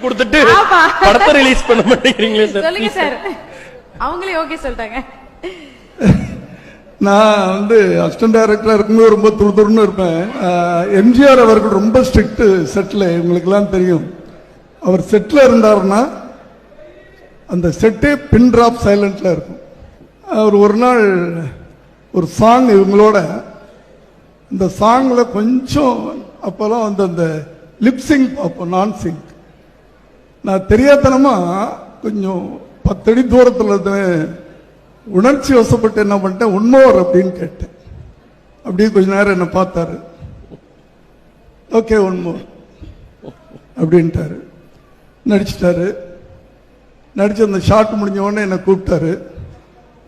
கொடுத்துட்டு படத்தை ரிலீஸ் பண்ண மாட்டேங்கிறீங்களே சார்? சொல்லுங்க சார். அவங்களே ஓகே சொல்லிட்டாங்க. நான் அசிஸ்டன்ட் டைரக்டரா இருக்கும்போது ரொம்ப துருதுருன்னு இருப்பேன். எம்ஜிஆர் அவர்கள் ரொம்ப ஸ்ட்ரிக்ட் செட்ல, உங்களுக்கு எல்லாம் தெரியும். அவர் செட்ல இருந்தாருன்னா அந்த செட்டே பின் டிராப் சைலண்ட்ல இருக்கும். அவர் ஒரு நாள் ஒரு சாங் இவங்களோட, இந்த சாங்ல கொஞ்சம் அப்பெல்லாம் அந்த லிப்சிங் பார்ப்போம், நான் சிங். நான் தெரியாதனமா கொஞ்சம் 10 அடி தூரத்தில் உணர்ச்சி வசப்பட்டு என்ன பண்ணிட்டேன், உண்மோர் அப்படின்னு கேட்டேன். அப்படியே கொஞ்ச நேரம் என்ன பார்த்தாரு. ஓகே உண்மோர் அப்படின்ட்டாரு. நடிச்சிட்டாரு. நடிச்சு அந்த ஷாட் முடிஞ்ச உடனே என்னை கூப்பிட்டாரு.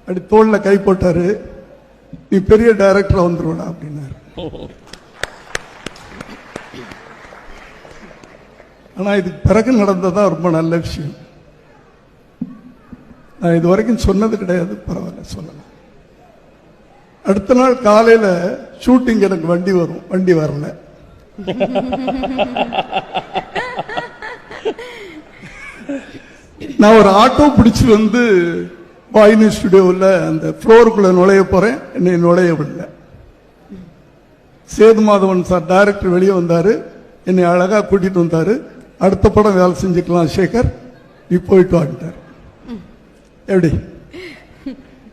அப்படி தோளில் கை போட்டாரு. நீ பெரிய டைரக்டரா வந்துருவா அப்படின்னாரு. ஆனா இதுக்கு பிறகு நடந்ததா ரொம்ப நல்ல விஷயம். நான் இது வரைக்கும் சொன்னது கிடையாது, பரவாயில்ல சொல்லலாம். அடுத்த நாள் காலையில ஷூட்டிங் எனக்கு வண்டி வரும், வண்டி வரல. நான் ஒரு ஆட்டோ பிடிச்சு வாயினி ஸ்டுடியோவில் அந்த ஃப்ளோருக்குள்ள நுழைய போறேன். என்னை நுழைய விடல. சேது மாதவன் சார் டைரக்டர் வெளியே வந்தாரு. என்னை அழகா கூட்டிட்டு வந்தாரு. அடுத்த படம் வேலை செஞ்சுக்கலாம் சேகர், நீ போயிட்டு வாங்கிட்டார். எப்படி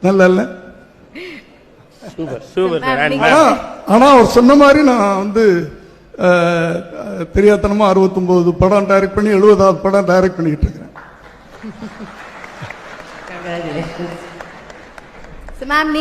நல்ல? ஆனா அவர் சொன்ன மாதிரி நான் தெரியாதனமா 69 படம் டைரக்ட் பண்ணி 70வது படம் டைரக்ட் பண்ணிட்டு இருக்கிறேன். மேம்